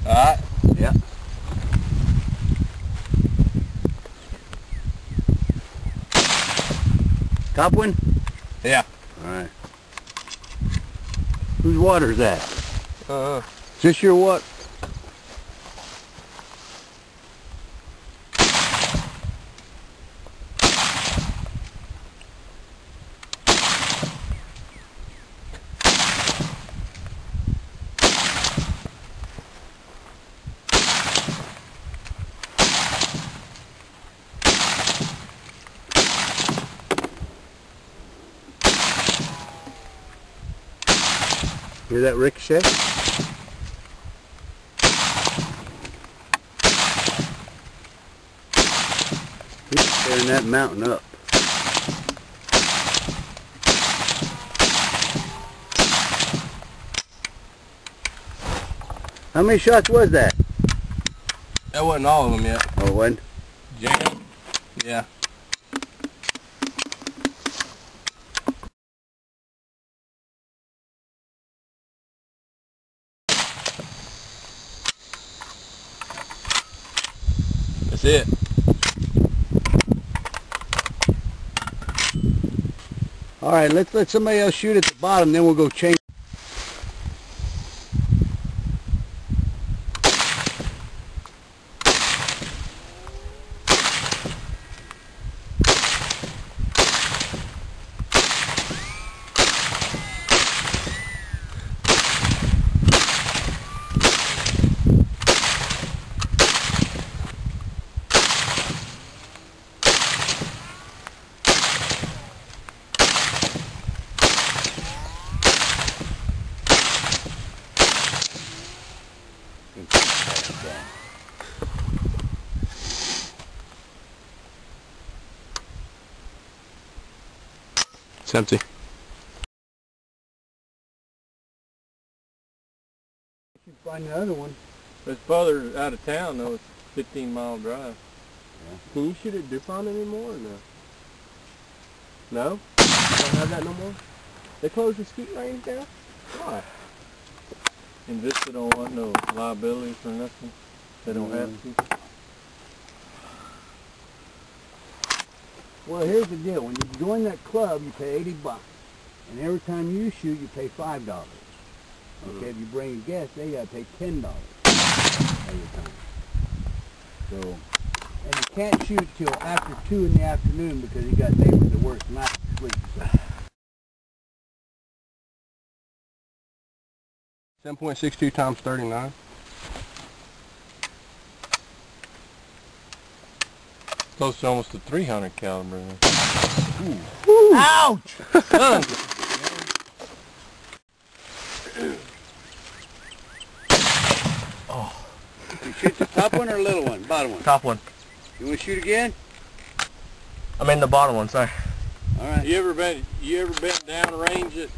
Alright. Yeah. Top one? Yeah. Alright. Whose water is that? Uh-huh. Is this your what? Hear that ricochet? He's tearing that mountain up. How many shots was that? That wasn't all of them yet. Oh, it wasn't? Jam? Yeah. That's it. All right, let's let somebody else shoot at the bottom, then we'll go change. It's empty. You find the other one. It's farther out of town though. It's a 15-mile drive. Yeah. Can you shoot at DuPont anymore or no? No? You don't have that no more? They closed the skeet range down? Why? Invista don't want no liability for nothing. They don't have to. Well, here's the deal. When you join that club, you pay $80. And every time you shoot, you pay $5. Okay, if you bring a guest, they gotta pay $10 every time. So, and you can't shoot till after 2 in the afternoon because you got neighbors that work night sleep. So. 7.62 times 39. Close to almost a 300 caliber. Ooh. Ouch! Oh. You shoot the top one or little one? Bottom one? Top one. You want to shoot again? I mean the bottom one, sorry. All right. You ever been down range it?